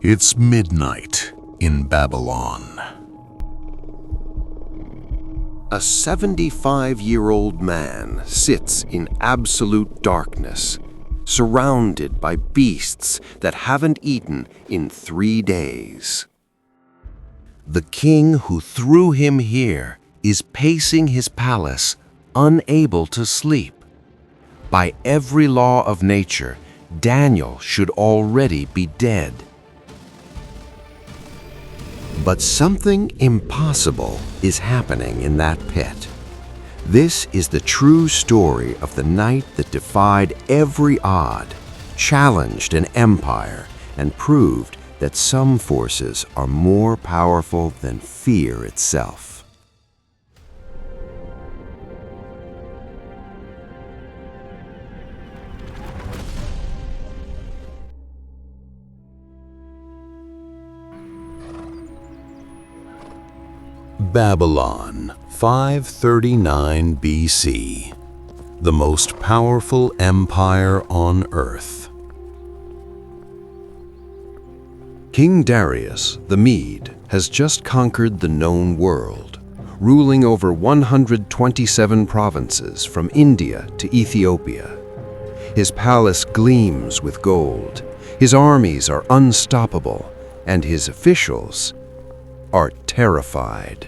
It's midnight in Babylon. A 75-year-old man sits in absolute darkness, surrounded by beasts that haven't eaten in 3 days. The king who threw him here is pacing his palace, unable to sleep. By every law of nature, Daniel should already be dead. But something impossible is happening in that pit. This is the true story of the night that defied every odd, challenged an empire, and proved that some forces are more powerful than fear itself. Babylon, 539 BC, the most powerful empire on earth. King Darius the Mede has just conquered the known world, ruling over 127 provinces from India to Ethiopia. His palace gleams with gold, his armies are unstoppable, and his officials are terrified.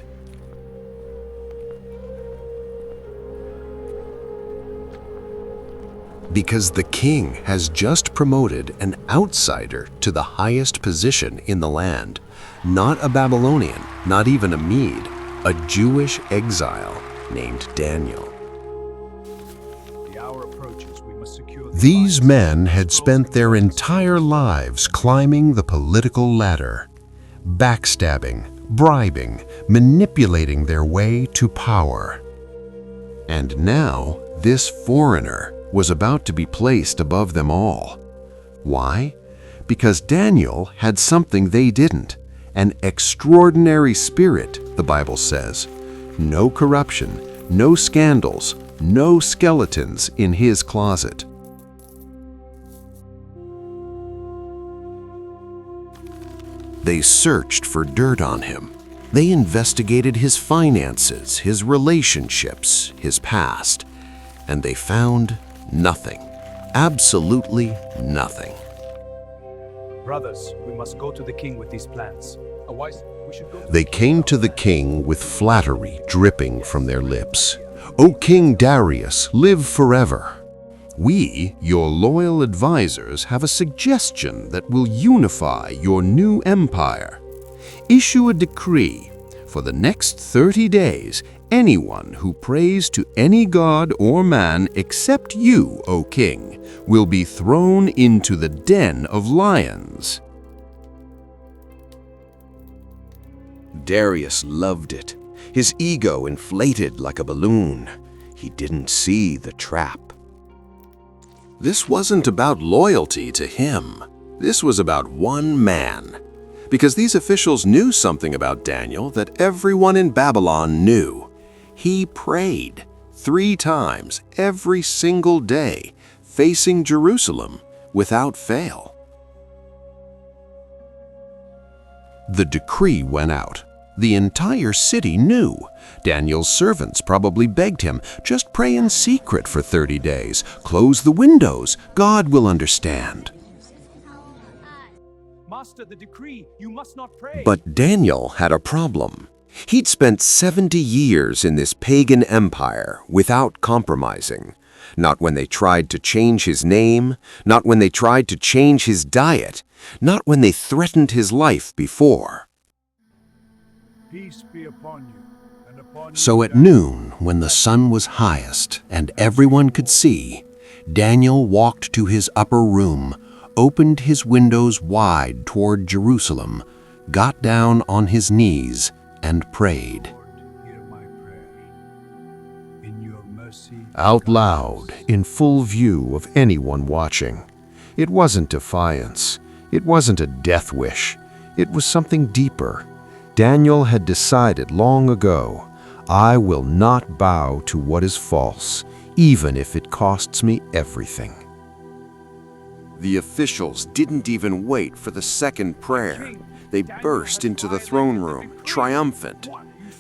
Because the king has just promoted an outsider to the highest position in the land, not a Babylonian, not even a Mede, a Jewish exile named Daniel. These men had spent their entire lives climbing the political ladder, backstabbing, bribing, manipulating their way to power. And now this foreigner was about to be placed above them all. Why? Because Daniel had something they didn't, an extraordinary spirit, the Bible says. No corruption, no scandals, no skeletons in his closet. They searched for dirt on him. They investigated his finances, his relationships, his past, and they found nothing. Absolutely nothing. Brothers, we must go to the king with these plans. They came to the king with flattery dripping from their lips. "O King Darius, live forever. We, your loyal advisors, have a suggestion that will unify your new empire. Issue a decree. For the next 30 days, anyone who prays to any god or man except you, O king, will be thrown into the den of lions." Darius loved it. His ego inflated like a balloon. He didn't see the trap. This wasn't about loyalty to him. This was about one man. Because these officials knew something about Daniel that everyone in Babylon knew. He prayed 3 times every single day, facing Jerusalem without fail. The decree went out. The entire city knew. Daniel's servants probably begged him, "Just pray in secret for 30 days. Close the windows. God will understand." Master, the decree, you must not pray. But Daniel had a problem. He'd spent 70 years in this pagan empire without compromising. Not when they tried to change his name, not when they tried to change his diet, not when they threatened his life before. Peace be upon you, and upon So at noon, when the sun was highest and everyone could see, Daniel walked to his upper room, opened his windows wide toward Jerusalem, got down on his knees, and prayed. hear my prayer. In your mercy, Out loud, in full view of anyone watching. It wasn't defiance. It wasn't a death wish. It was something deeper. Daniel had decided long ago, "I will not bow to what is false, even if it costs me everything." The officials didn't even wait for the second prayer. They burst into the throne room, triumphant.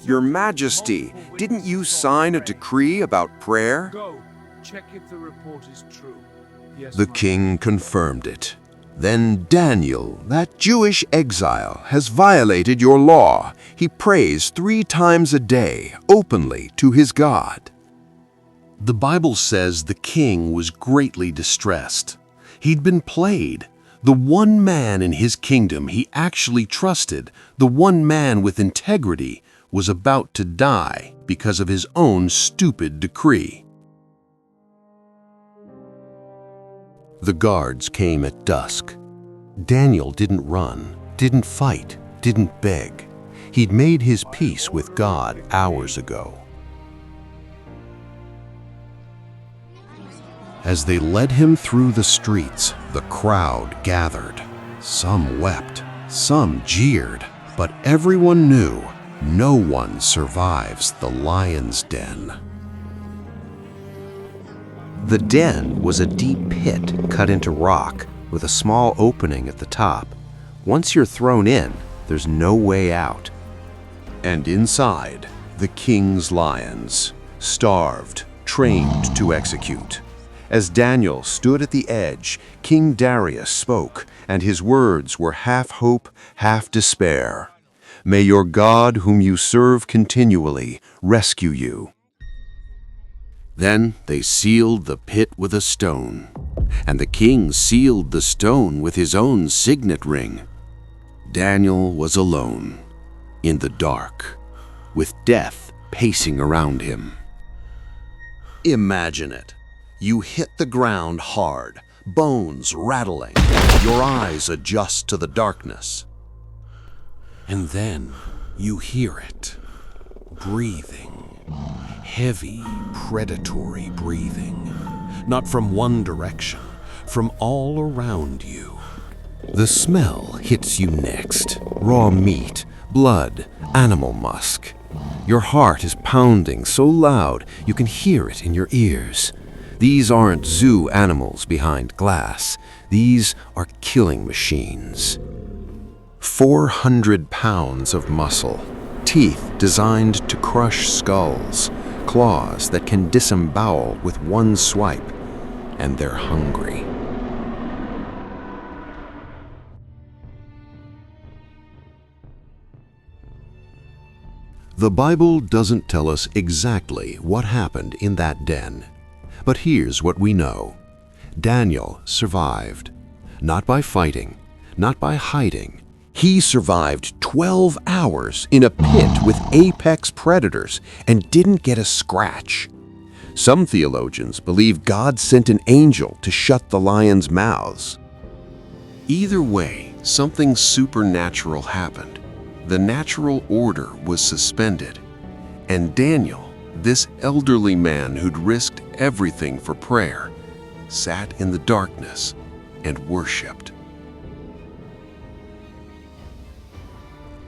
"Your Majesty, didn't you sign a decree about prayer?" Go, check if the report is true. Yes, The my king confirmed it. "Then Daniel, that Jewish exile, has violated your law. He prays 3 times a day, openly, to his God." The Bible says the king was greatly distressed. He'd been played. The one man in his kingdom he actually trusted, the one man with integrity, was about to die because of his own stupid decree. The guards came at dusk. Daniel didn't run, didn't fight, didn't beg. He'd made his peace with God hours ago. As they led him through the streets, the crowd gathered. Some wept, some jeered, but everyone knew no one survives the lion's den. The den was a deep pit cut into rock with a small opening at the top. Once you're thrown in, there's no way out. And inside, the king's lions, starved, trained to execute. As Daniel stood at the edge, King Darius spoke, and his words were half hope, half despair. "May your God, whom you serve continually, rescue you." Then they sealed the pit with a stone, and the king sealed the stone with his own signet ring. Daniel was alone, in the dark, with death pacing around him. Imagine it. You hit the ground hard, bones rattling. Your eyes adjust to the darkness. And then you hear it, breathing, heavy, predatory breathing, not from one direction, from all around you. The smell hits you next, raw meat, blood, animal musk. Your heart is pounding so loud you can hear it in your ears. These aren't zoo animals behind glass. These are killing machines. 400 pounds of muscle, teeth designed to crush skulls, claws that can disembowel with one swipe, and they're hungry. The Bible doesn't tell us exactly what happened in that den. But here's what we know. Daniel survived. Not by fighting, not by hiding. He survived 12 hours in a pit with apex predators and didn't get a scratch. Some theologians believe God sent an angel to shut the lions' mouths. Either way, something supernatural happened. The natural order was suspended. And Daniel, this elderly man who'd risked everything for prayer, sat in the darkness and worshipped.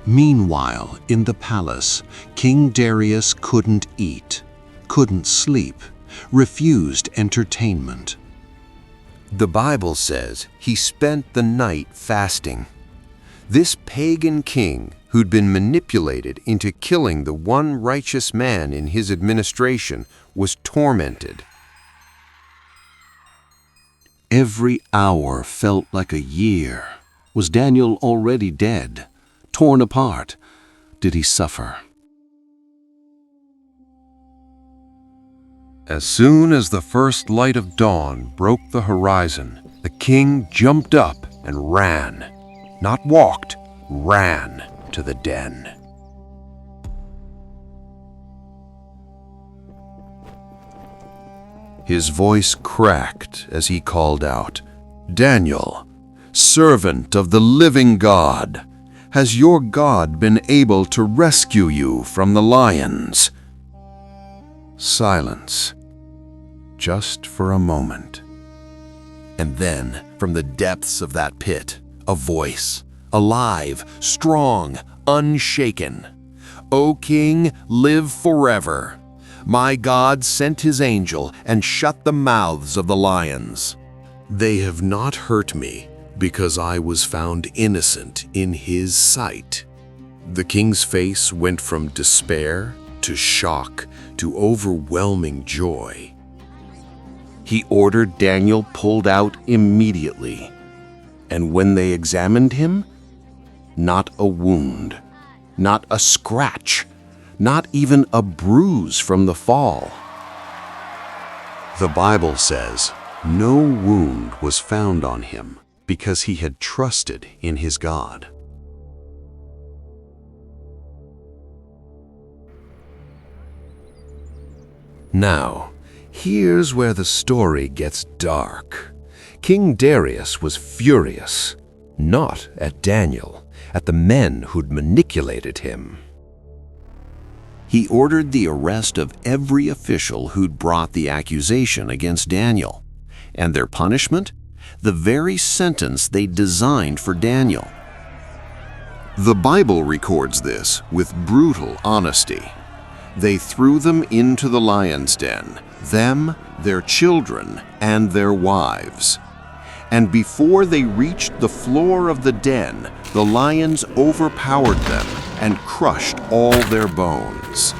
Meanwhile, in the palace, King Darius couldn't eat, couldn't sleep, refused entertainment. The Bible says he spent the night fasting. This pagan king, who'd been manipulated into killing the one righteous man in his administration, was tormented. Every hour felt like a year. Was Daniel already dead? Torn apart? Did he suffer? As soon as the first light of dawn broke the horizon, the king jumped up and ran. Not walked, ran to the den. His voice cracked as he called out, "Daniel, servant of the living God, has your God been able to rescue you from the lions?" Silence, just for a moment. And then, from the depths of that pit, a voice, alive, strong, unshaken. "O King, live forever. My God sent his angel and shut the mouths of the lions." They have not hurt me because I was found innocent in his sight. The king's face went from despair to shock to overwhelming joy. He ordered Daniel pulled out immediately, and when they examined him, not a wound, not a scratch, not even a bruise from the fall. The Bible says, no wound was found on him because he had trusted in his God. Now, here's where the story gets dark. King Darius was furious, not at Daniel, at the men who'd manipulated him. He ordered the arrest of every official who'd brought the accusation against Daniel, and their punishment? The very sentence they designed for Daniel. The Bible records this with brutal honesty. They threw them into the lion's den, them, their children, and their wives. And before they reached the floor of the den, the lions overpowered them and crushed all their bones.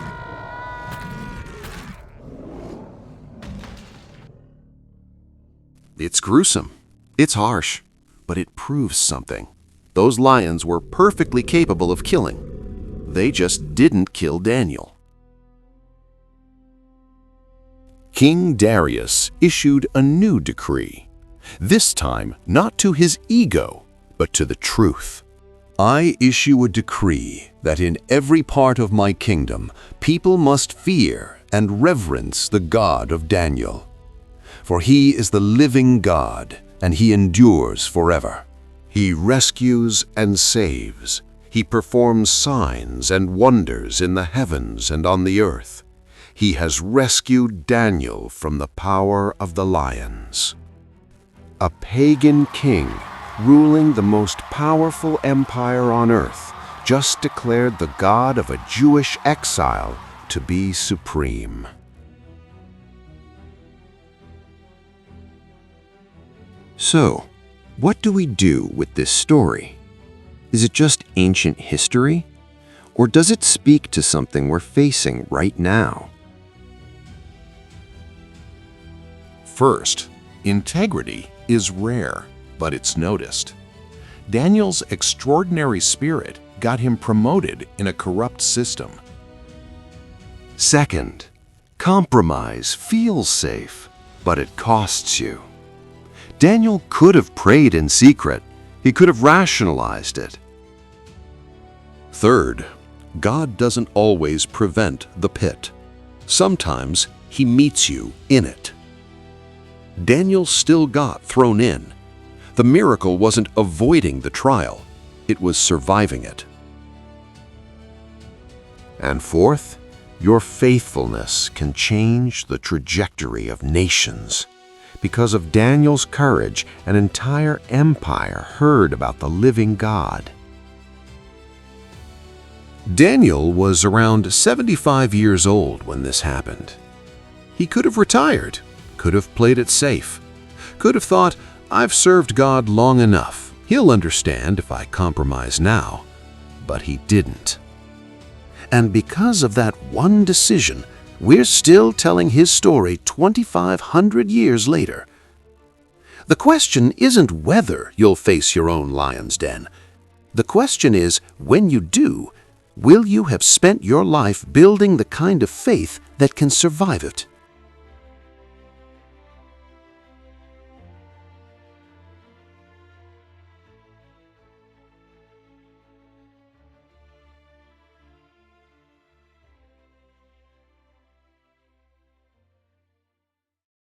It's gruesome. It's harsh, but it proves something. Those lions were perfectly capable of killing. They just didn't kill Daniel. King Darius issued a new decree, this time not to his ego, but to the truth. I issue a decree that in every part of my kingdom, people must fear and reverence the God of Daniel. For he is the living God, and he endures forever. He rescues and saves. He performs signs and wonders in the heavens and on the earth. He has rescued Daniel from the power of the lions. A pagan king ruling the most powerful empire on earth just declared the God of a Jewish exile to be supreme. So, what do we do with this story? Is it just ancient history? Or does it speak to something we're facing right now? First, integrity is rare, but it's noticed. Daniel's extraordinary spirit got him promoted in a corrupt system. Second, compromise feels safe, but it costs you. Daniel could have prayed in secret. He could have rationalized it. Third, God doesn't always prevent the pit. Sometimes he meets you in it. Daniel still got thrown in. The miracle wasn't avoiding the trial, it was surviving it. And fourth, your faithfulness can change the trajectory of nations. Because of Daniel's courage, an entire empire heard about the living God. Daniel was around 75 years old when this happened. He could have retired, could have played it safe, could have thought, I've served God long enough. He'll understand if I compromise now. But he didn't. And because of that one decision, we're still telling his story 2,500 years later. The question isn't whether you'll face your own lion's den. The question is, when you do, will you have spent your life building the kind of faith that can survive it?